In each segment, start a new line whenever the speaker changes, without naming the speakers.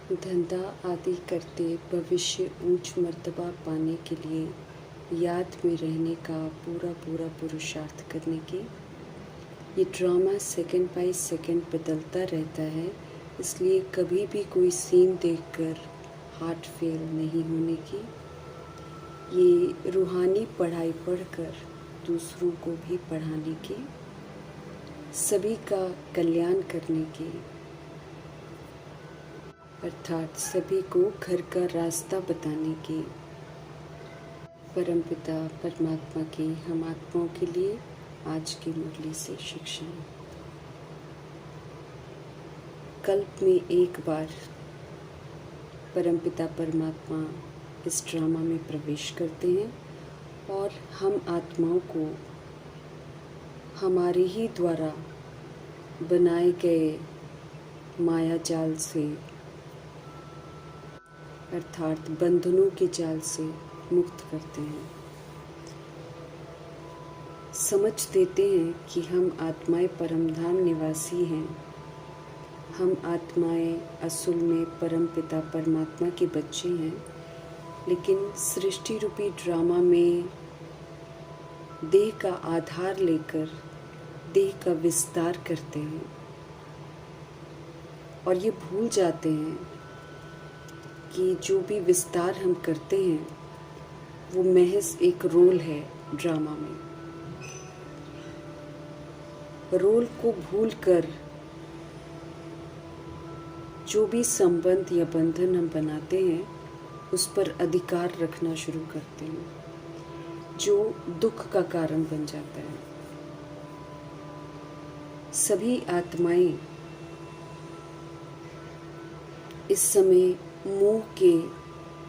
धंधा आदि करते भविष्य ऊंच मर्तबा पाने के लिए याद में रहने का पूरा पूरा पुरुषार्थ करने की। ये ड्रामा सेकंड बाय सेकंड बदलता रहता है, इसलिए कभी भी कोई सीन देखकर हार्ट फेल नहीं होने की। ये रूहानी पढ़ाई पढ़कर दूसरों को भी पढ़ाने की, सभी का कल्याण करने की, अर्थात सभी को घर का रास्ता बताने की। परमपिता परमात्मा की हम आत्माओं के लिए आज की मुरली से शिक्षा। कल्प में एक बार परमपिता परमात्मा इस ड्रामा में प्रवेश करते हैं और हम आत्माओं को हमारे ही द्वारा बनाए गए माया जाल से, अर्थात बंधनों के जाल से मुक्त करते हैं। समझ देते हैं कि हम आत्माएं परमधाम निवासी हैं। हम आत्माएं असल में परमपिता परमात्मा के बच्चे हैं, लेकिन सृष्टि रूपी ड्रामा में देह का आधार लेकर देह का विस्तार करते हैं और ये भूल जाते हैं कि जो भी विस्तार हम करते हैं वो महज एक रोल है ड्रामा में। रोल को भूलकर जो भी संबंध या बंधन हम बनाते हैं उस पर अधिकार रखना शुरू करते हैं, जो दुख का कारण बन जाता है। सभी आत्माएं इस समय मोह के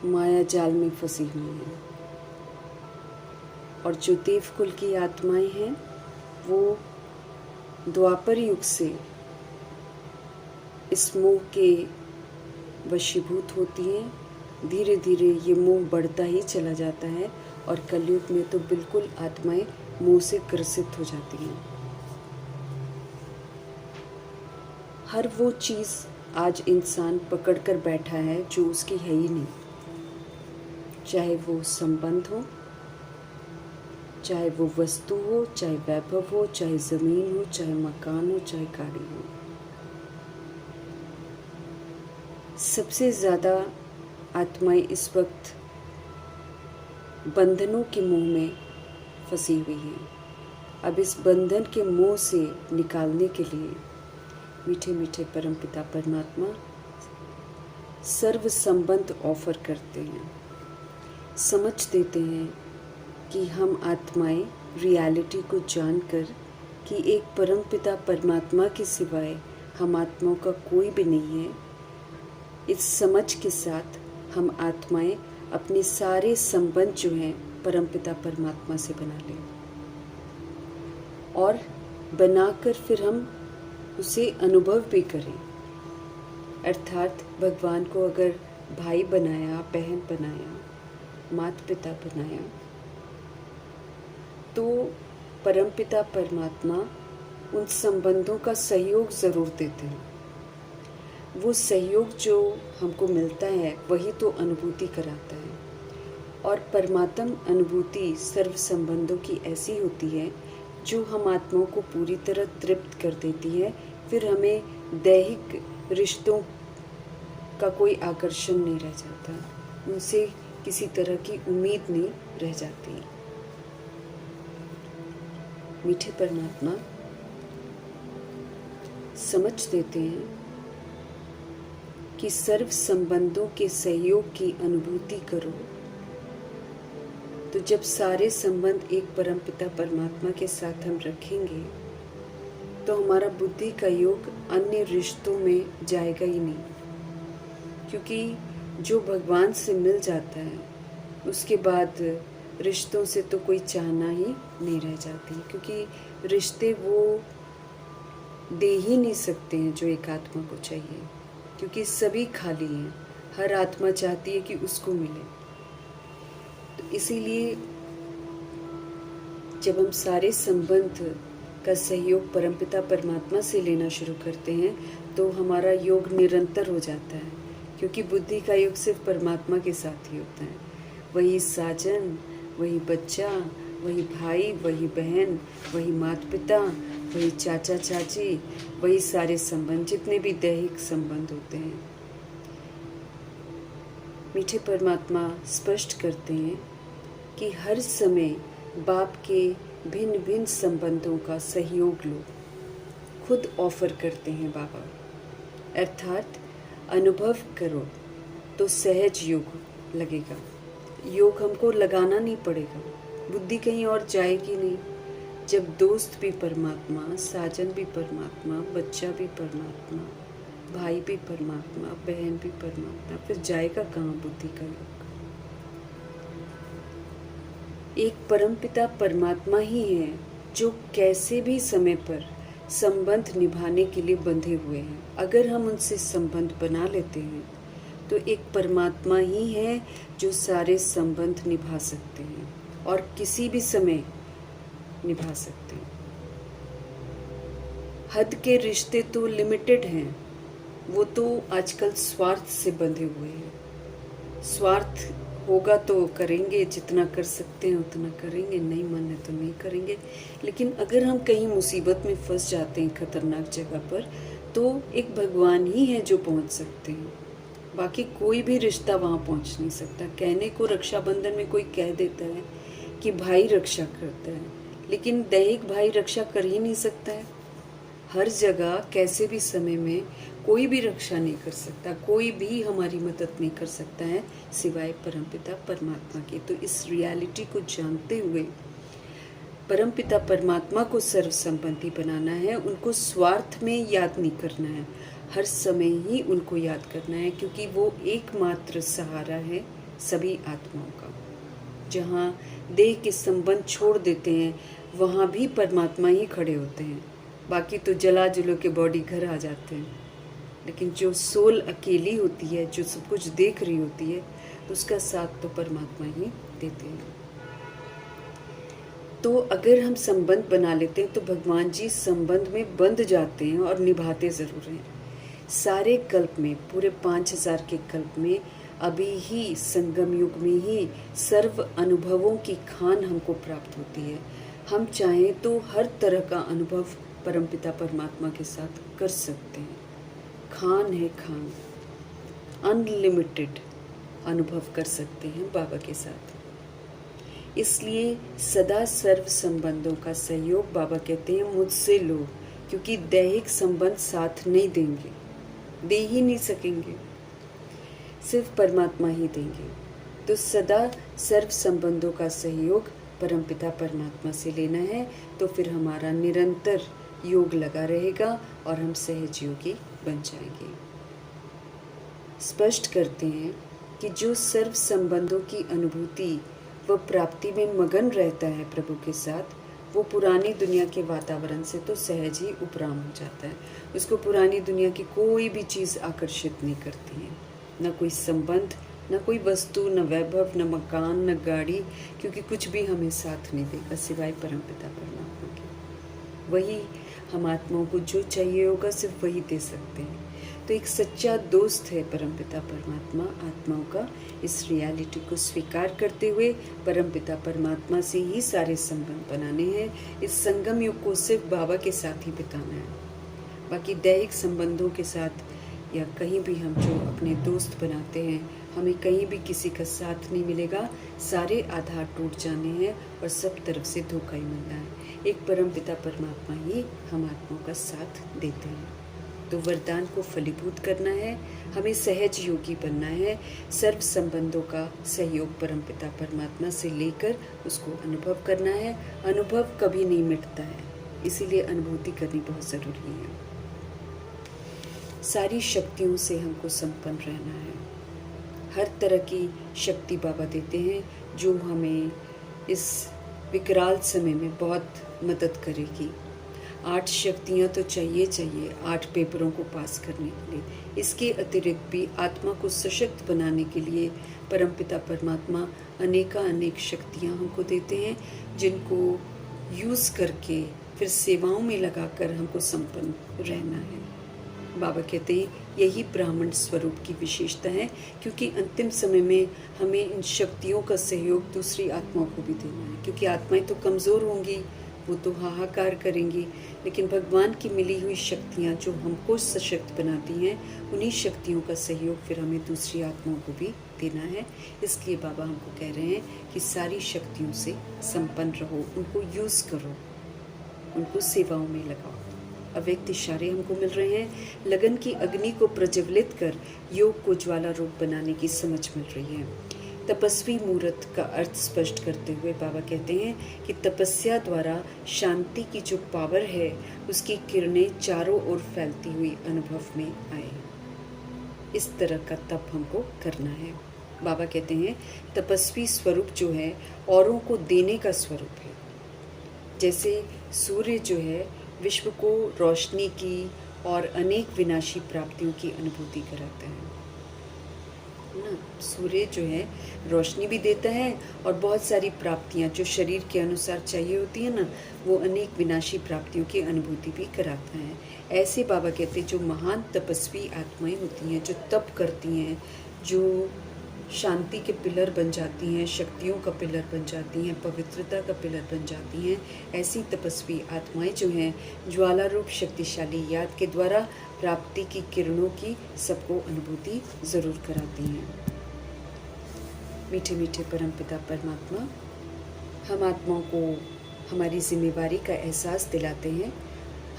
माया जाल में फंसी हुई हैं और जो देवकुल की आत्माएं हैं वो द्वापर युग से इस मोह के वशीभूत होती हैं। धीरे धीरे ये मोह बढ़ता ही चला जाता है और कलयुग में तो बिल्कुल आत्माएं मोह से ग्रसित हो जाती हैं। हर वो चीज़ आज इंसान पकड़ कर बैठा है जो उसकी है ही नहीं, चाहे वो संबंध हो, चाहे वो वस्तु हो, चाहे वैभव हो, चाहे ज़मीन हो, चाहे मकान हो, चाहे गाड़ी हो। सबसे ज़्यादा आत्माएं इस वक्त बंधनों के मोह में फंसी हुई हैं। अब इस बंधन के मोह से निकालने के लिए मीठे मीठे परमपिता परमात्मा सर्व संबंध ऑफर करते हैं। समझ देते हैं कि हम आत्माएं रियलिटी को जानकर कि एक परमपिता परमात्मा के सिवाय हम आत्माओं का कोई भी नहीं है, इस समझ के साथ हम आत्माएं अपने सारे संबंध जो हैं परमपिता परमात्मा से बना लें और बनाकर फिर हम उसे अनुभव भी करें। अर्थात भगवान को अगर भाई बनाया, बहन बनाया, माता पिता बनाया, तो परमपिता परमात्मा उन संबंधों का सहयोग ज़रूर देते हैं। वो सहयोग जो हमको मिलता है वही तो अनुभूति कराता है और परमात्म अनुभूति सर्व संबंधों की ऐसी होती है जो हम आत्माओं को पूरी तरह तृप्त कर देती है। फिर हमें दैहिक रिश्तों का कोई आकर्षण नहीं रह जाता, उनसे किसी तरह की उम्मीद नहीं रह जाती। मीठे परमात्मा समझ देते हैं कि सर्व संबंधों के सहयोग की अनुभूति करो, तो जब सारे संबंध एक परमपिता परमात्मा के साथ हम रखेंगे तो हमारा बुद्धि का योग अन्य रिश्तों में जाएगा ही नहीं, क्योंकि जो भगवान से मिल जाता है उसके बाद रिश्तों से तो कोई चाहना ही नहीं रह जाती, क्योंकि रिश्ते वो दे ही नहीं सकते हैं जो एक आत्मा को चाहिए, क्योंकि सभी खाली हैं। हर आत्मा चाहती है कि उसको मिले। तो इसीलिए जब हम सारे संबंध का सहयोग परमपिता परमात्मा से लेना शुरू करते हैं तो हमारा योग निरंतर हो जाता है। क्योंकि बुद्धि का योग सिर्फ परमात्मा के साथ ही होता है। वही साजन, वही बच्चा, वही भाई, वही बहन, वही माता पिता, वही चाचा चाची, वही सारे संबंध, जितने भी दैहिक संबंध होते हैं। मीठे परमात्मा स्पष्ट करते हैं कि हर समय बाप के भिन्न भिन्न संबंधों का सहयोग लो, खुद ऑफर करते हैं बाबा। अर्थात अनुभव करो तो सहज योग लगेगा। योग हमको लगाना नहीं पड़ेगा, बुद्धि कहीं और जाएगी नहीं। जब दोस्त भी परमात्मा, साजन भी परमात्मा, बच्चा भी परमात्मा, भाई भी परमात्मा, बहन भी परमात्मा, फिर जाएगा कहाँ बुद्धि का योग। एक परमपिता परमात्मा ही है जो कैसे भी समय पर संबंध निभाने के लिए बंधे हुए हैं। अगर हम उनसे संबंध बना लेते हैं तो एक परमात्मा ही है जो सारे संबंध निभा सकते हैं और किसी भी समय निभा सकते हैं। हद के रिश्ते तो लिमिटेड हैं, वो तो आजकल स्वार्थ से बंधे हुए हैं। स्वार्थ होगा तो करेंगे, जितना कर सकते हैं उतना करेंगे, नहीं मन है तो नहीं करेंगे। लेकिन अगर हम कहीं मुसीबत में फंस जाते हैं खतरनाक जगह पर, तो एक भगवान ही है जो पहुंच सकते हैं, बाकी कोई भी रिश्ता वहां पहुंच नहीं सकता। कहने को रक्षाबंधन में कोई कह देता है कि भाई रक्षा करता है, लेकिन दैहिक भाई रक्षा कर ही नहीं सकता है। हर जगह कैसे भी समय में कोई भी रक्षा नहीं कर सकता, कोई भी हमारी मदद नहीं कर सकता है सिवाय परमपिता परमात्मा के। तो इस रियलिटी को जानते हुए परमपिता परमात्मा को सर्व संपत्ति बनाना है। उनको स्वार्थ में याद नहीं करना है, हर समय ही उनको याद करना है, क्योंकि वो एकमात्र सहारा है सभी आत्माओं का। जहाँ देह के संबंध छोड़ देते हैं वहाँ भी परमात्मा ही खड़े होते हैं, बाकी तो जला जुलो के बॉडी घर आ जाते हैं। लेकिन जो सोल अकेली होती है, जो सब कुछ देख रही होती है, उसका साथ तो परमात्मा ही देते हैं। तो अगर हम संबंध बना लेते हैं तो भगवान जी संबंध में बंध जाते हैं और निभाते ज़रूर हैं। सारे कल्प में, पूरे 5000 के कल्प में, अभी ही संगम युग में ही सर्व अनुभवों की खान हमको प्राप्त होती है। हम चाहें तो हर तरह का अनुभव परमपिता परमात्मा के साथ कर सकते हैं। खान है खान, अनलिमिटेड अनुभव कर सकते हैं बाबा के साथ। इसलिए सदा सर्व संबंधों का सहयोग बाबा कहते हैं मुझसे लो, क्योंकि दैहिक संबंध साथ नहीं देंगे, दे ही नहीं सकेंगे, सिर्फ परमात्मा ही देंगे। तो सदा सर्व संबंधों का सहयोग परमपिता परमात्मा से लेना है, तो फिर हमारा निरंतर योग लगा रहेगा और हम सहज योगी बन जाएंगे। स्पष्ट करते हैं कि जो सर्व संबंधों की अनुभूति व प्राप्ति में मगन रहता है प्रभु के साथ, वो पुरानी दुनिया के वातावरण से तो सहज ही उपराम हो जाता है। उसको पुरानी दुनिया की कोई भी चीज़ आकर्षित नहीं करती है, न कोई संबंध, न कोई वस्तु, न वैभव, न मकान, न गाड़ी, क्योंकि कुछ भी हमें साथ नहीं देगा सिवाय परमपिता परमात्मा के। वही हम आत्माओं को जो चाहिए होगा सिर्फ वही दे सकते हैं। तो एक सच्चा दोस्त है परमपिता परमात्मा आत्माओं का। इस रियलिटी को स्वीकार करते हुए परमपिता परमात्मा से ही सारे संबंध बनाने हैं। इस संगम युग को सिर्फ बाबा के साथ ही बिताना है। बाकी दैहिक संबंधों के साथ या कहीं भी हम जो अपने दोस्त बनाते हैं, हमें कहीं भी किसी का साथ नहीं मिलेगा। सारे आधार टूट जाने हैं और सब तरफ से धोखा ही मिलना है। एक परमपिता परमात्मा ही हम आत्माओं का साथ देते हैं। तो वरदान को फलीभूत करना है, हमें सहज योगी बनना है। सर्व संबंधों का सहयोग परमपिता परमात्मा से लेकर उसको अनुभव करना है। अनुभव कभी नहीं मिटता है, इसीलिए अनुभूति करनी बहुत ज़रूरी है। सारी शक्तियों से हमको संपन्न रहना है। हर तरह की शक्ति बाबा देते हैं जो हमें इस विकराल समय में बहुत मदद करेगी। 8 शक्तियाँ तो चाहिए 8 पेपरों को पास करने के लिए। इसके अतिरिक्त भी आत्मा को सशक्त बनाने के लिए परमपिता परमात्मा अनेक शक्तियाँ हमको देते हैं, जिनको यूज़ करके फिर सेवाओं में लगाकर हमको संपन्न रहना है। बाबा कहते हैं यही ब्राह्मण स्वरूप की विशेषता है, क्योंकि अंतिम समय में हमें इन शक्तियों का सहयोग दूसरी आत्माओं को भी देना है, क्योंकि आत्माएं तो कमज़ोर होंगी, वो तो हाहाकार करेंगी, लेकिन भगवान की मिली हुई शक्तियाँ जो हमको सशक्त बनाती हैं, उन्हीं शक्तियों का सहयोग फिर हमें दूसरी आत्माओं को भी देना है। इसलिए बाबा हमको कह रहे हैं कि सारी शक्तियों से संपन्न रहो, उनको यूज़ करो, उनको सेवाओं में लगाओ। अव्यक्त इशारे हमको मिल रहे हैं, लगन की अग्नि को प्रज्वलित कर योग को ज्वाला रूप बनाने की समझ मिल रही है। तपस्वी मूर्त का अर्थ स्पष्ट करते हुए बाबा कहते हैं कि तपस्या द्वारा शांति की जो पावर है, उसकी किरणें चारों ओर फैलती हुई अनुभव में आए। इस तरह का तप हमको करना है। बाबा कहते हैं तपस्वी स्वरूप जो है औरों को देने का स्वरूप है। जैसे सूर्य जो है विश्व को रोशनी की और अनेक विनाशी प्राप्तियों की अनुभूति कराता है ना। सूर्य जो है रोशनी भी देता है और बहुत सारी प्राप्तियां जो शरीर के अनुसार चाहिए होती है ना, वो अनेक विनाशी प्राप्तियों की अनुभूति भी कराता है। ऐसे बाबा कहते हैं जो महान तपस्वी आत्माएं होती हैं, जो तप करती हैं, जो शांति के पिलर बन जाती हैं, शक्तियों का पिलर बन जाती हैं, पवित्रता का पिलर बन जाती हैं, ऐसी तपस्वी आत्माएं जो हैं ज्वाला रूप शक्तिशाली याद के द्वारा प्राप्ति की किरणों की सबको अनुभूति ज़रूर कराती हैं। मीठे मीठे परमपिता परमात्मा हम आत्माओं को हमारी जिम्मेवारी का एहसास दिलाते हैं,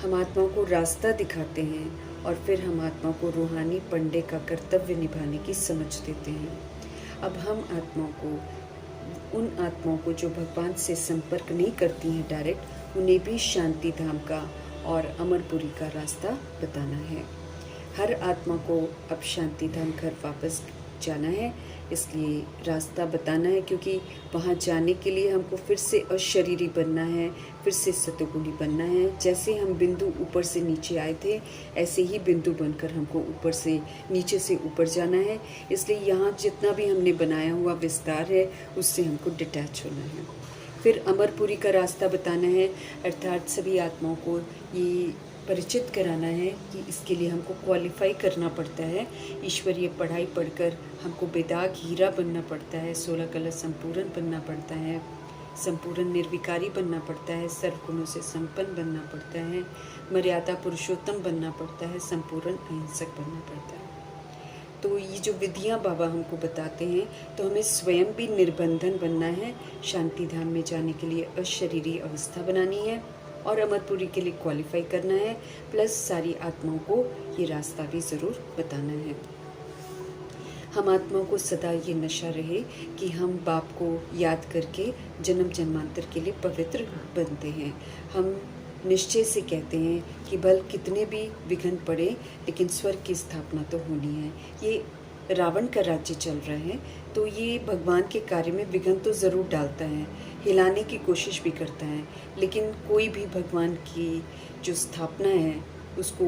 हम आत्माओं को रास्ता दिखाते हैं और फिर हम आत्माओं को रूहानी पंडे का कर्तव्य निभाने की समझ देते हैं। अब हम आत्माओं को, उन आत्माओं को जो भगवान से संपर्क नहीं करती हैं डायरेक्ट, उन्हें भी शांति धाम का और अमरपुरी का रास्ता बताना है। हर आत्मा को अब शांति धाम घर वापस जाना है, इसलिए रास्ता बताना है, क्योंकि वहाँ जाने के लिए हमको फिर से अशरीरी बनना है, फिर से सतोगुणी बनना है। जैसे हम बिंदु ऊपर से नीचे आए थे, ऐसे ही बिंदु बनकर हमको ऊपर से नीचे से ऊपर जाना है। इसलिए यहाँ जितना भी हमने बनाया हुआ विस्तार है, उससे हमको डिटैच होना है। फिर अमरपुरी का रास्ता बताना है, अर्थात सभी आत्माओं को ये परिचित कराना है कि इसके लिए हमको क्वालिफाई करना पड़ता है। ईश्वरीय पढ़ाई पढ़कर हमको बेदाग हीरा बनना पड़ता है, 16 कला संपूर्ण बनना पड़ता है, संपूर्ण निर्विकारी बनना पड़ता है, सर्वगुणों से संपन्न बनना पड़ता है, मर्यादा पुरुषोत्तम बनना पड़ता है, संपूर्ण अहिंसक बनना पड़ता है। तो ये जो विधियाँ बाबा हमको बताते हैं, तो हमें स्वयं भी निर्बंधन बनना है, शांति धाम में जाने के लिए अशरीरी अवस्था बनानी है और अमरपुरी के लिए क्वालिफाई करना है, प्लस सारी आत्माओं को ये रास्ता भी ज़रूर बताना है। हम आत्माओं को सदा ये नशा रहे कि हम बाप को याद करके जन्म जन्मांतर के लिए पवित्र बनते हैं। हम निश्चय से कहते हैं कि भल कितने भी विघ्न पड़े, लेकिन स्वर्ग की स्थापना तो होनी है। ये रावण का राज्य चल रहा है, तो ये भगवान के कार्य में विघ्न तो ज़रूर डालता है, हिलाने की कोशिश भी करता है, लेकिन कोई भी भगवान की जो स्थापना है उसको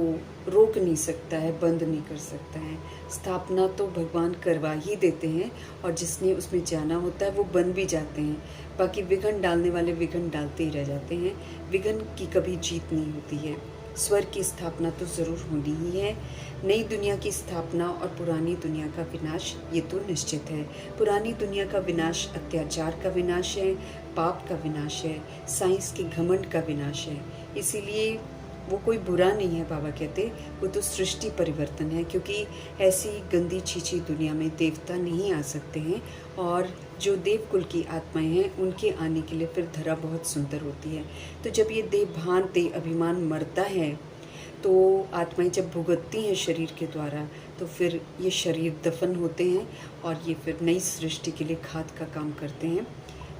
रोक नहीं सकता है, बंद नहीं कर सकता है। स्थापना तो भगवान करवा ही देते हैं और जिसने उसमें जाना होता है वो बन भी जाते हैं। बाकी विघ्न डालने वाले विघ्न डालते ही रह जाते हैं। विघ्न की कभी जीत नहीं होती है। स्वर्ग की स्थापना तो ज़रूर होनी ही है। नई दुनिया की स्थापना और पुरानी दुनिया का विनाश ये तो निश्चित है। पुरानी दुनिया का विनाश अत्याचार का विनाश है, पाप का विनाश है, साइंस के घमंड का विनाश है। इसीलिए वो कोई बुरा नहीं है, बाबा कहते वो तो सृष्टि परिवर्तन है, क्योंकि ऐसी गंदी छीछी दुनिया में देवता नहीं आ सकते हैं और जो देवकुल की आत्माएं हैं उनके आने के लिए फिर धरा बहुत सुंदर होती है। तो जब ये देह भान देह अभिमान मरता है, तो आत्माएं जब भुगतती हैं शरीर के द्वारा, तो फिर ये शरीर दफन होते हैं और ये फिर नई सृष्टि के लिए खाद का काम करते हैं।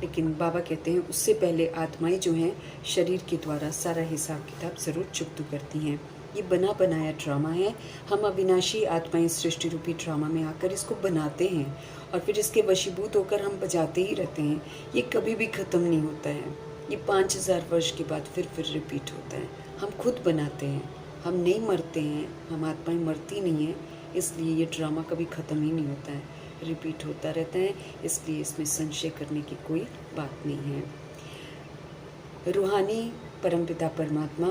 लेकिन बाबा कहते हैं उससे पहले आत्माएं जो हैं शरीर के द्वारा सारा हिसाब किताब ज़रूर चुकता करती हैं। ये बना बनाया ड्रामा है। हम अविनाशी आत्माएं सृष्टि रूपी ड्रामा में आकर इसको बनाते हैं और फिर इसके वशीभूत होकर हम बजाते ही रहते हैं। ये कभी भी ख़त्म नहीं होता है। ये 5000 वर्ष के बाद फिर रिपीट होता है। हम खुद बनाते हैं, हम नहीं मरते हैं, हम आत्माएं मरती नहीं हैं, इसलिए ये ड्रामा कभी ख़त्म ही नहीं होता है, रिपीट होता रहता है। इसलिए इसमें संशय करने की कोई बात नहीं है। रूहानी परमपिता परमात्मा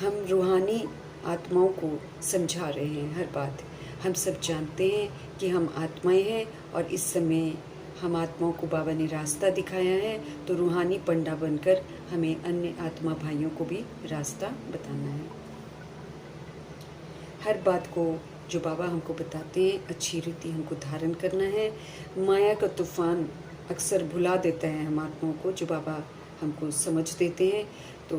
हम रूहानी आत्माओं को समझा रहे हैं हर बात। हम सब जानते हैं कि हम आत्माएं हैं और इस समय हम आत्माओं को बाबा ने रास्ता दिखाया है, तो रूहानी पंडा बनकर हमें अन्य आत्मा भाइयों को भी रास्ता बताना है। हर बात को जो बाबा हमको बताते हैं अच्छी रीति हमको धारण करना है। माया का तूफान अक्सर भुला देता है हम आत्माओं को, जो बाबा हमको समझ देते हैं। तो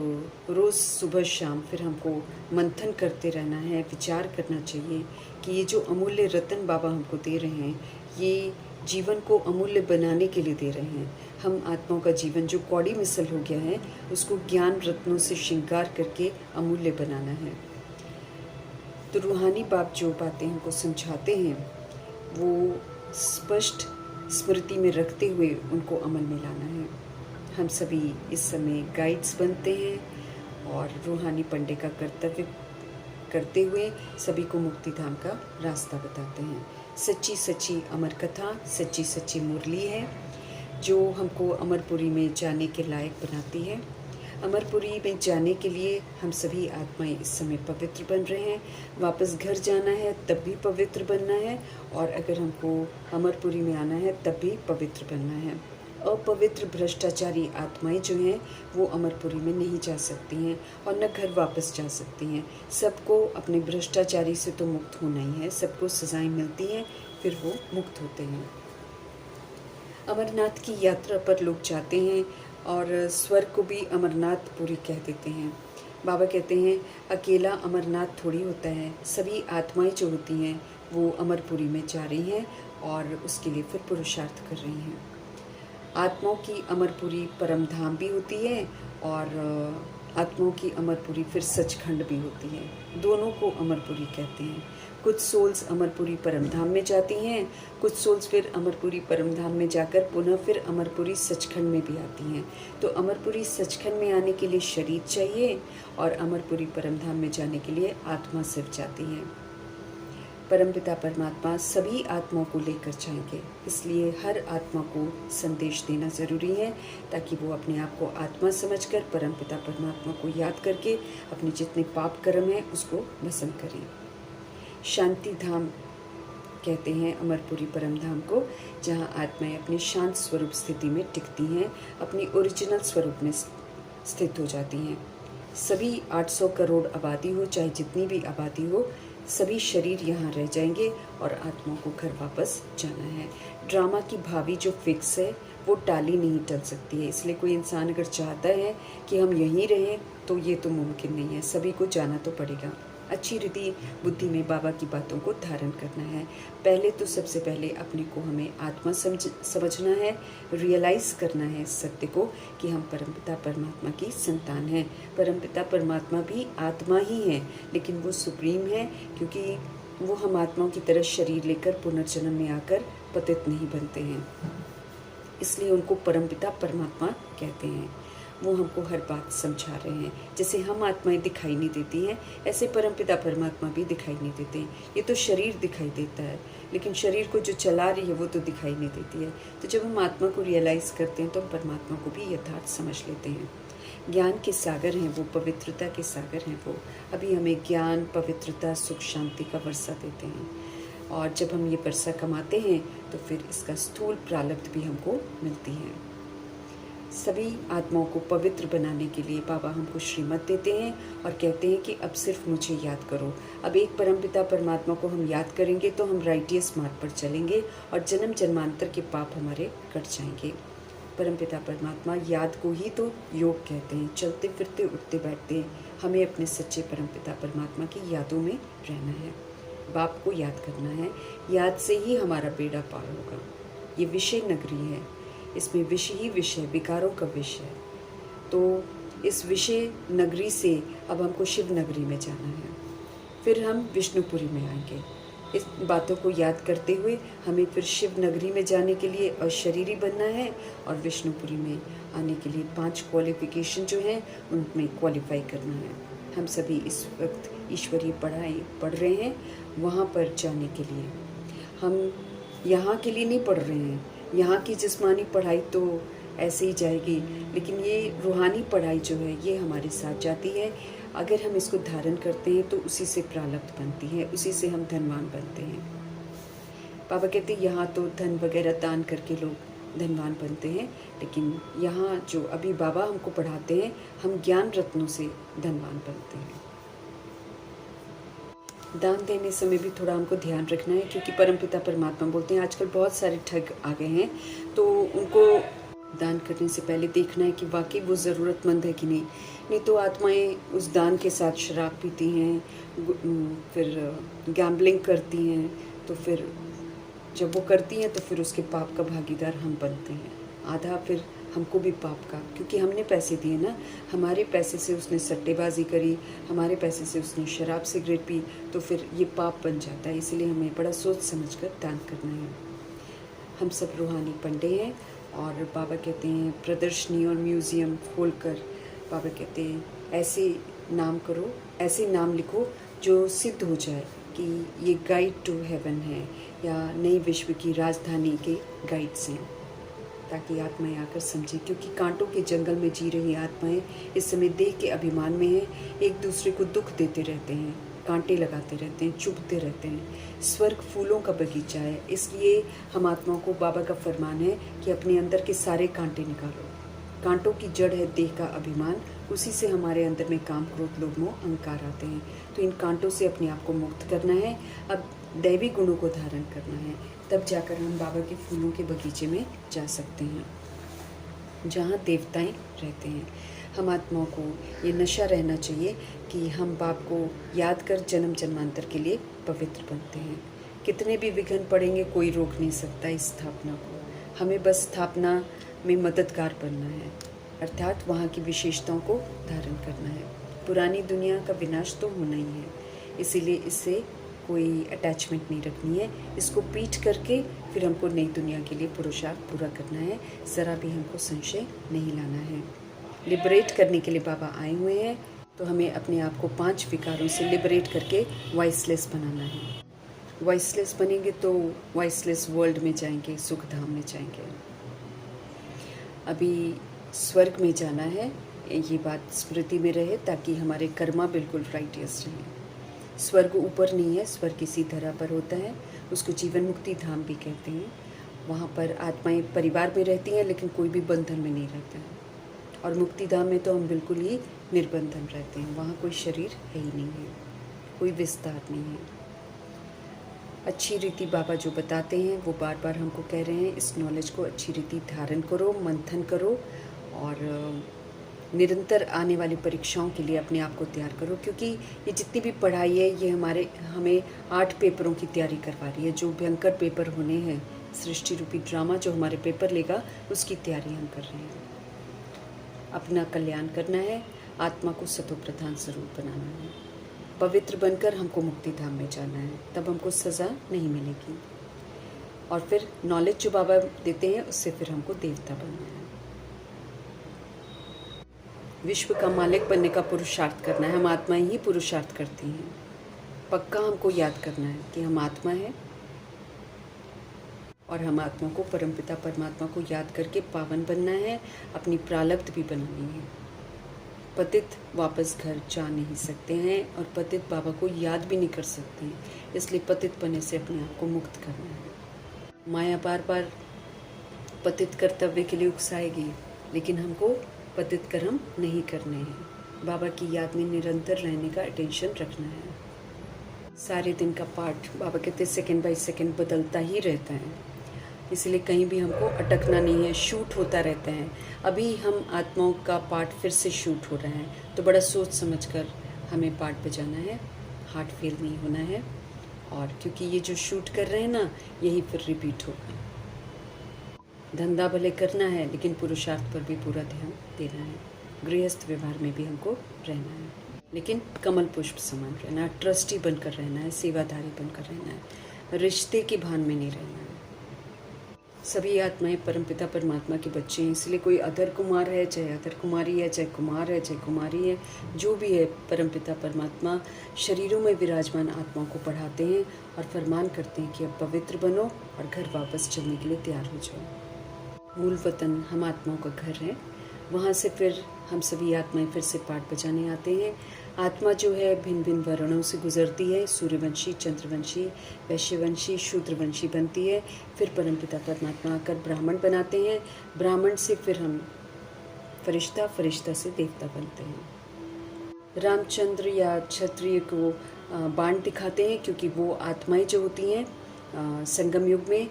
रोज़ सुबह शाम फिर हमको मंथन करते रहना है, विचार करना चाहिए कि ये जो अमूल्य रत्न बाबा हमको दे रहे हैं, ये जीवन को अमूल्य बनाने के लिए दे रहे हैं। हम आत्माओं का जीवन जो कौड़ी मिसल हो गया है, उसको ज्ञान रत्नों से श्रृंगार करके अमूल्य बनाना है। तो रूहानी बाप जो बातें हमको समझाते हैं, वो स्पष्ट स्मृति में रखते हुए उनको अमल में लाना है। हम सभी इस समय गाइड्स बनते हैं और रूहानी पंडे का कर्तव्य करते हुए सभी को मुक्ति धाम का रास्ता बताते हैं। सच्ची सच्ची अमर कथा, सच्ची सच्ची मुरली है जो हमको अमरपुरी में जाने के लायक बनाती है। अमरपुरी में जाने के लिए हम सभी आत्माएं इस समय पवित्र बन रहे हैं। वापस घर जाना है तब भी पवित्र बनना है, और अगर हमको अमरपुरी में आना है तब भी पवित्र बनना है। अपवित्र भ्रष्टाचारी आत्माएं जो हैं वो अमरपुरी में नहीं जा सकती हैं और न घर वापस जा सकती हैं। सबको अपने भ्रष्टाचारी से तो मुक्त होना ही है, सबको सजाएं मिलती हैं, फिर वो मुक्त होते हैं। अमरनाथ की यात्रा पर लोग जाते हैं और स्वर्ग को भी अमरनाथ पुरी कह देते हैं। बाबा कहते हैं अकेला अमरनाथ थोड़ी होता है, सभी आत्माएं जो होती हैं वो अमरपुरी में जा रही हैं और उसके लिए फिर पुरुषार्थ कर रही हैं। आत्माओं की अमरपुरी परम धाम भी होती है और आत्माओं की अमरपुरी फिर सचखंड भी होती है। दोनों को अमरपुरी कहते हैं। कुछ सोल्स अमरपुरी परम धाम में जाती हैं, कुछ सोल्स फिर अमरपुरी परम धाम में जाकर पुनः फिर अमरपुरी सचखंड में भी आती हैं। तो अमरपुरी सचखंड में आने के लिए शरीर चाहिए और अमरपुरी परम धाम में जाने के लिए आत्मा सिर्फ जाती है। परमपिता परमात्मा सभी आत्माओं को लेकर जाएंगे, इसलिए हर आत्मा को संदेश देना ज़रूरी है ताकि वो अपने आप को आत्मा समझकर परमपिता परमात्मा को याद करके अपने जितने पाप कर्म हैं उसको भस्म करें। शांति धाम कहते हैं अमरपुरी परम धाम को, जहाँ आत्माएं अपने शांत स्वरूप स्थिति में टिकती हैं, अपनी ओरिजिनल स्वरूप में स्थित हो जाती हैं। सभी 800 करोड़ आबादी हो, चाहे जितनी भी आबादी हो, सभी शरीर यहाँ रह जाएंगे और आत्माओं को घर वापस जाना है। ड्रामा की भावी जो फिक्स है वो टाली नहीं टल सकती है, इसलिए कोई इंसान अगर चाहता है कि हम यहीं रहें तो ये तो मुमकिन नहीं है, सभी को जाना तो पड़ेगा। अच्छी रीति बुद्धि में बाबा की बातों को धारण करना है। पहले तो सबसे पहले अपने को हमें आत्मा समझना है, रियलाइज़ करना है इस सत्य को कि हम परमपिता परमात्मा की संतान हैं। परमपिता परमात्मा भी आत्मा ही है, लेकिन वो सुप्रीम है क्योंकि वो हम आत्माओं की तरह शरीर लेकर पुनर्जन्म में आकर पतित नहीं बनते हैं, इसलिए उनको परमपिता परमात्मा कहते हैं। वो हमको हर बात समझा रहे हैं। जैसे हम आत्माएं दिखाई नहीं देती हैं, ऐसे परमपिता परमात्मा भी दिखाई नहीं देते हैं। ये तो शरीर दिखाई देता है, लेकिन शरीर को जो चला रही है वो तो दिखाई नहीं देती है। तो जब हम आत्मा को रियलाइज़ करते हैं तो हम परमात्मा को भी यथार्थ समझ लेते हैं। ज्ञान के सागर हैं वो, पवित्रता के सागर हैं वो। अभी हमें ज्ञान, पवित्रता, सुख, शांति का वर्षा देते हैं, और जब हम ये वर्षा कमाते हैं तो फिर इसका स्थूल प्रारब्ध भी हमको मिलती है। सभी आत्माओं को पवित्र बनाने के लिए बाबा हमको श्रीमत देते हैं और कहते हैं कि अब सिर्फ मुझे याद करो। अब एक परमपिता परमात्मा को हम याद करेंगे तो हम राइटियस मार्ग पर चलेंगे और जन्म जन्मांतर के पाप हमारे कट जाएंगे। परमपिता परमात्मा याद को ही तो योग कहते हैं। चलते फिरते उठते बैठते हमें अपने सच्चे परमपिता परमात्मा की यादों में रहना है, बाप को याद करना है। याद से ही हमारा बेड़ा पार होगा। ये विषय नगरी है, इसमें विषय ही विषय, विकारों का विषय है। तो इस विषय नगरी से अब हमको शिव नगरी में जाना है, फिर हम विष्णुपुरी में आएंगे। इस बातों को याद करते हुए हमें फिर शिव नगरी में जाने के लिए अशरीरी बनना है और विष्णुपुरी में आने के लिए 5 क्वालिफिकेशन जो हैं उनमें क्वालिफाई करना है। हम सभी इस वक्त ईश्वरीय पढ़ाई पढ़ रहे हैं, वहाँ पर जाने के लिए। हम यहाँ के लिए नहीं पढ़ रहे हैं। यहाँ की जिस्मानी पढ़ाई तो ऐसे ही जाएगी, लेकिन ये रूहानी पढ़ाई जो है ये हमारे साथ जाती है। अगर हम इसको धारण करते हैं तो उसी से प्रारब्ध बनती है, उसी से हम धनवान बनते हैं। बाबा कहते हैं यहाँ तो धन वगैरह दान करके लोग धनवान बनते हैं, लेकिन यहाँ जो अभी बाबा हमको पढ़ाते हैं, हम ज्ञान रत्नों से धनवान बनते हैं। दान देने समय भी थोड़ा हमको ध्यान रखना है, क्योंकि परमपिता परमात्मा बोलते हैं आजकल बहुत सारे ठग आ गए हैं, तो उनको दान करने से पहले देखना है कि वाकई वो ज़रूरतमंद है कि नहीं तो आत्माएं उस दान के साथ शराब पीती हैं, फिर गैम्बलिंग करती हैं, तो फिर जब वो करती हैं तो फिर उसके पाप का भागीदार हम बनते हैं। आधा फिर हमको भी पाप का, क्योंकि हमने पैसे दिए ना, हमारे पैसे से उसने सट्टेबाजी करी, हमारे पैसे से उसने शराब सिगरेट पी, तो फिर ये पाप बन जाता है। इसलिए हमें बड़ा सोच समझकर दान करना है। हम सब रूहानी पंडे हैं और बाबा कहते हैं प्रदर्शनी और म्यूज़ियम खोलकर बाबा कहते हैं ऐसे नाम करो, ऐसे नाम लिखो जो सिद्ध हो जाए कि ये गाइड टू हेवन है या नई विश्व की राजधानी के गाइड्स हैं, ताकि आत्माएं आकर समझें। क्योंकि कांटों के जंगल में जी रही आत्माएं इस समय देह के अभिमान में हैं, एक दूसरे को दुख देते रहते हैं, कांटे लगाते रहते हैं, चुभते रहते हैं। स्वर्ग फूलों का बगीचा है, इसलिए हम आत्माओं को बाबा का फरमान है कि अपने अंदर के सारे कांटे निकालो। कांटों की जड़ है देह का अभिमान, उसी से हमारे अंदर में काम, क्रोध, लोभ, मोह, अहंकार आते हैं। तो इन कांटों से अपने आप को मुक्त करना है, अब दैवी गुणों को धारण करना है, तब जाकर हम बाबा के फूलों के बगीचे में जा सकते हैं जहाँ देवताएं रहते हैं। हम आत्माओं को ये नशा रहना चाहिए कि हम बाप को याद कर जन्म जन्मांतर के लिए पवित्र बनते हैं। कितने भी विघ्न पड़ेंगे कोई रोक नहीं सकता इस स्थापना को, हमें बस स्थापना में मददगार बनना है, अर्थात वहाँ की विशेषताओं को धारण करना है। पुरानी दुनिया का विनाश तो होना ही है, इसीलिए इससे कोई अटैचमेंट नहीं रखनी है, इसको पीट करके फिर हमको नई दुनिया के लिए पुरुषार्थ पूरा करना है। ज़रा भी हमको संशय नहीं लाना है। लिबरेट करने के लिए बाबा आए हुए हैं, तो हमें अपने आप को 5 विकारों से लिबरेट करके वॉइसलेस बनाना है। वॉइसलेस बनेंगे तो वॉइसलेस वर्ल्ड में जाएंगे, सुख धाम में जाएंगे। अभी स्वर्ग में जाना है, ये बात स्मृति में रहे, ताकि हमारे कर्मा बिल्कुल राइटियस रहें। स्वर्ग ऊपर नहीं है, स्वर्ग किसी धरा पर होता है, उसको जीवन मुक्ति धाम भी कहते हैं। वहाँ पर आत्माएं परिवार में रहती हैं, लेकिन कोई भी बंधन में नहीं रहता है। और मुक्ति धाम में तो हम बिल्कुल ही निर्बंधन रहते हैं, वहाँ कोई शरीर है ही नहीं है, कोई विस्तार नहीं है। अच्छी रीति बाबा जो बताते हैं वो बार बार हमको कह रहे हैं, इस नॉलेज को अच्छी रीति धारण करो, मंथन करो और निरंतर आने वाली परीक्षाओं के लिए अपने आप को तैयार करो। क्योंकि ये जितनी भी पढ़ाई है ये हमें 8 पेपरों की तैयारी करवा रही है। जो भयंकर पेपर होने हैं, सृष्टि रूपी ड्रामा जो हमारे पेपर लेगा, उसकी तैयारी हम कर रहे हैं। अपना कल्याण करना है, आत्मा को सतो प्रधान स्वरूप बनाना है, पवित्र बनकर हमको मुक्ति धाम में जाना है, तब हमको सज़ा नहीं मिलेगी। और फिर नॉलेज जो बाबा देते हैं उससे फिर हमको देवता बनना है। विश्व का मालिक बनने का पुरुषार्थ करना है, हम आत्माएं ही पुरुषार्थ करती हैं। पक्का हमको याद करना है कि हम आत्मा हैं और हम आत्मा को परमपिता परमात्मा को याद करके पावन बनना है, अपनी प्रारब्ध भी बनानी है। पतित वापस घर जा नहीं सकते हैं और पतित बाबा को याद भी नहीं कर सकते हैं, इसलिए पतित बनने से अपने आप को मुक्त करना है। माया बार बार पतित कर्तव्य के लिए उकसाएगी, लेकिन हमको पतित कर्म नहीं करने हैं। बाबा की याद में निरंतर रहने का अटेंशन रखना है। सारे दिन का पाठ बाबा कहते सेकंड बाय सेकंड बदलता ही रहता है, इसलिए कहीं भी हमको अटकना नहीं है, शूट होता रहता है। अभी हम आत्माओं का पाठ फिर से शूट हो रहा है, तो बड़ा सोच समझकर हमें पाठ बजाना है, हार्ट फेल नहीं होना है। और क्योंकि ये जो शूट कर रहे हैं ना, यही फिर रिपीट होगा। धंधा भले करना है, लेकिन पुरुषार्थ पर भी पूरा ध्यान देना है। गृहस्थ व्यवहार में भी हमको रहना है, लेकिन कमल पुष्प समान रहना है, ट्रस्टी बनकर रहना है, सेवाधारी बनकर रहना है, रिश्ते के भान में नहीं रहना है। सभी आत्माएं परमपिता परमात्मा के बच्चे हैं, इसलिए कोई अधर कुमार है, चाहे अधर कुमारी है, चाहे कुमार है, चाहे कुमारी है, जो भी है, परमपिता परमात्मा शरीरों में विराजमान आत्माओं को पढ़ाते हैं और फरमान करते हैं कि अब पवित्र बनो और घर वापस चलने के लिए तैयार हो जाओ। मूल वतन हम आत्माओं का घर है, वहाँ से फिर हम सभी आत्माएं फिर से पाठ बजाने आते हैं। आत्मा जो है भिन्न भिन्न वर्णों से गुजरती है, सूर्यवंशी, चंद्रवंशी, वैश्यवंशी, शूद्रवंशी बनती है, फिर परमपिता परमात्मा आकर ब्राह्मण बनाते हैं, ब्राह्मण से फिर हम फरिश्ता, फरिश्ता से देवता बनते हैं। रामचंद्र या क्षत्रिय को बाण दिखाते हैं क्योंकि वो आत्माएं जो होती हैं संगम युग में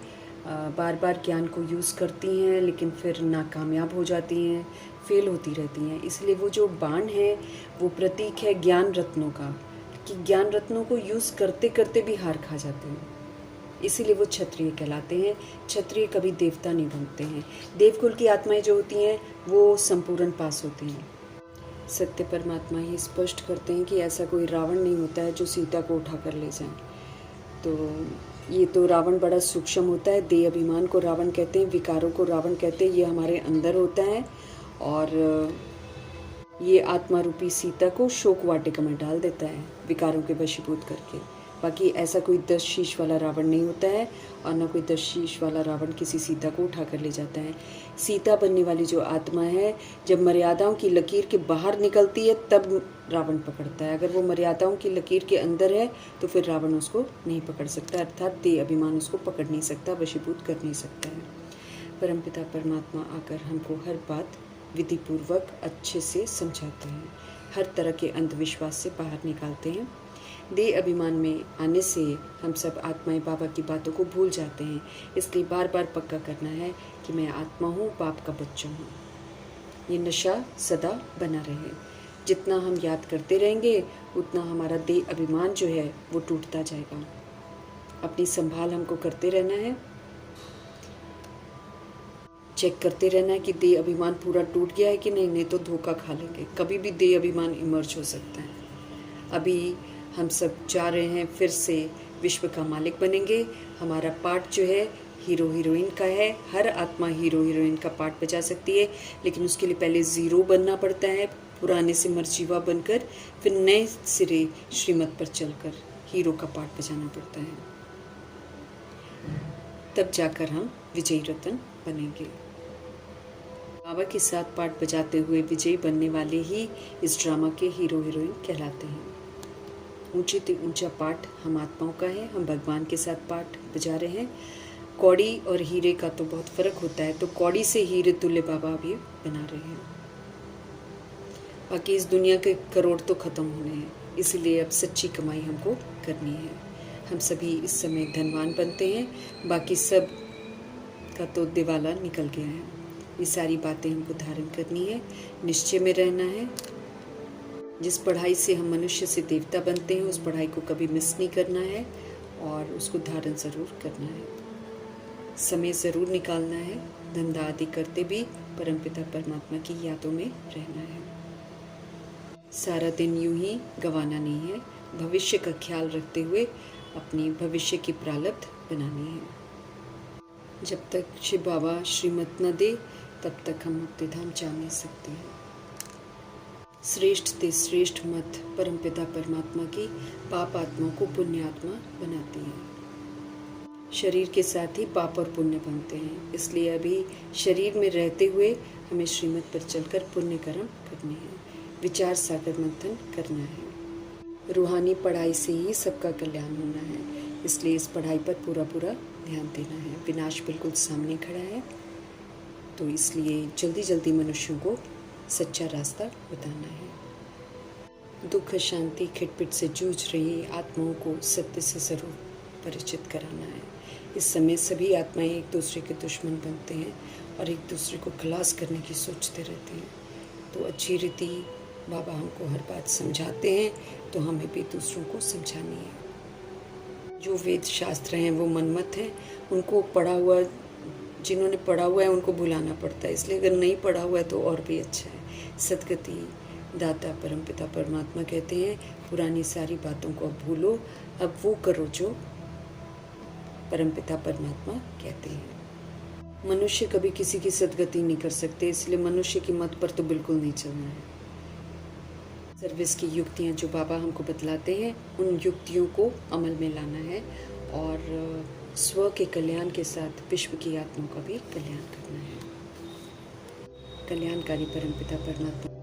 बार बार ज्ञान को यूज़ करती हैं, लेकिन फिर नाकामयाब हो जाती हैं, फेल होती रहती हैं। इसलिए वो जो बाण है वो प्रतीक है ज्ञान रत्नों का, कि ज्ञान रत्नों को यूज़ करते करते भी हार खा जाते हैं, इसीलिए वो क्षत्रिय कहलाते हैं। क्षत्रिय कभी देवता नहीं बनते हैं। देवकुल की आत्माएं जो होती हैं वो संपूर्ण पास होती हैं। सत्य परमात्मा ये स्पष्ट करते हैं कि ऐसा कोई रावण नहीं होता है जो सीता को उठा कर ले जाए। तो ये तो रावण बड़ा सूक्ष्म होता है। देह अभिमान को रावण कहते हैं, विकारों को रावण कहते हैं। ये हमारे अंदर होता है और ये आत्मा रूपी सीता को शोक वाटिका में डाल देता है विकारों के वशीभूत करके। बाकी ऐसा कोई 10 शीश वाला रावण नहीं होता है और न कोई 10 शीश वाला रावण किसी सीता को उठा कर ले जाता है। सीता बनने वाली जो आत्मा है जब मर्यादाओं की लकीर के बाहर निकलती है तब रावण पकड़ता है। अगर वो मर्यादाओं की लकीर के अंदर है तो फिर रावण उसको नहीं पकड़ सकता, अर्थात देह अभिमान उसको पकड़ नहीं सकता, वशीभूत कर नहीं सकता है। परमपिता परमात्मा आकर हमको हर बात विधिपूर्वक अच्छे से समझाते हैं, हर तरह के अंधविश्वास से बाहर निकालते हैं। देह अभिमान में आने से हम सब आत्माएं बाबा की बातों को भूल जाते हैं, इसलिए बार बार पक्का करना है कि मैं आत्मा हूँ, बाप का बच्चा हूँ। ये नशा सदा बना रहे। जितना हम याद करते रहेंगे उतना हमारा देह अभिमान जो है वो टूटता जाएगा। अपनी संभाल हमको करते रहना है, चेक करते रहना है कि देह अभिमान पूरा टूट गया है कि नहीं, नहीं तो धोखा खा लेंगे। कभी भी देह अभिमान इमर्ज हो सकता है। अभी हम सब जा रहे हैं, फिर से विश्व का मालिक बनेंगे। हमारा पार्ट जो है हीरो हीरोइन का है। हर आत्मा हीरो हीरोइन का पार्ट बजा सकती है, लेकिन उसके लिए पहले ज़ीरो बनना पड़ता है, पुराने से मरजीवा बनकर, फिर नए सिरे श्रीमत पर चलकर हीरो का पार्ट बजाना पड़ता है। तब जाकर हम विजयी रतन बनेंगे। बाबा के साथ पार्ट बजाते हुए विजयी बनने वाले ही इस ड्रामा के हीरो हीरोइन कहलाते हैं। ऊंचे से ऊंचा पार्ट हम आत्माओं का है, हम भगवान के साथ पार्ट बजा रहे हैं। कौड़ी और हीरे का तो बहुत फर्क होता है, तो कौड़ी से हीरे तुल्य बाबा अभी बना रहे हैं। बाकी इस दुनिया के करोड़ तो ख़त्म होने हैं, इसलिए अब सच्ची कमाई हमको करनी है। हम सभी इस समय धनवान बनते हैं, बाकी सब का तो दिवाला निकल गया है। ये सारी बातें हमको धारण करनी है, निश्चय में रहना है। जिस पढ़ाई से हम मनुष्य से देवता बनते हैं उस पढ़ाई को कभी मिस नहीं करना है और उसको धारण ज़रूर करना है। समय ज़रूर निकालना है, धंधा आदि करते भी परमपिता परमात्मा की यादों में रहना है। सारा दिन यूं ही गंवाना नहीं है, भविष्य का ख्याल रखते हुए अपनी भविष्य की प्रारब्ध बनानी है। जब तक शिव बाबा श्रीमत न दे तब तक हम मुक्तिधाम जा नहीं सकते हैं। श्रेष्ठ ते श्रेष्ठ मत परमपिता परमात्मा की पाप आत्मा को पुण्य आत्मा बनाती है। शरीर के साथ ही पाप और पुण्य बनते हैं, इसलिए अभी शरीर में रहते हुए हमें श्रीमत पर चलकर पुण्य कर्म करने हैं, विचार सागर मंथन करना है। रूहानी पढ़ाई से ही सबका कल्याण होना है, इसलिए इस पढ़ाई पर पूरा पूरा ध्यान देना है। विनाश बिल्कुल सामने खड़ा है, तो इसलिए जल्दी जल्दी मनुष्यों को सच्चा रास्ता बताना है। दुख शांति खिटपिट से जूझ रही आत्माओं को सत्य से ज़रूर परिचित कराना है। इस समय सभी आत्माएं एक दूसरे के दुश्मन बनते हैं और एक दूसरे को खलास करने की सोचते रहते हैं। तो अच्छी रीति बाबा हमको हर बात समझाते हैं, तो हमें भी दूसरों को समझानी है। जो वेद शास्त्र हैं वो मनमत हैं, उनको पढ़ा हुआ, जिन्होंने पढ़ा हुआ है उनको भुलाना पड़ता है, इसलिए अगर नहीं पढ़ा हुआ है तो और भी अच्छा है। सदगति दाता परमपिता परमात्मा कहते हैं, पुरानी सारी बातों को अब भूलो, अब वो करो जो परमपिता परमात्मा कहते हैं। मनुष्य कभी किसी की सदगति नहीं कर सकते, इसलिए मनुष्य की मत पर तो बिल्कुल नहीं चलना है। सर्विस की युक्तियाँ जो बाबा हमको बतलाते हैं उन युक्तियों को अमल में लाना है और स्व के कल्याण के साथ विश्व की आत्माओं का भी कल्याण करना है। कल्याणकारी परमपिता परमात्मा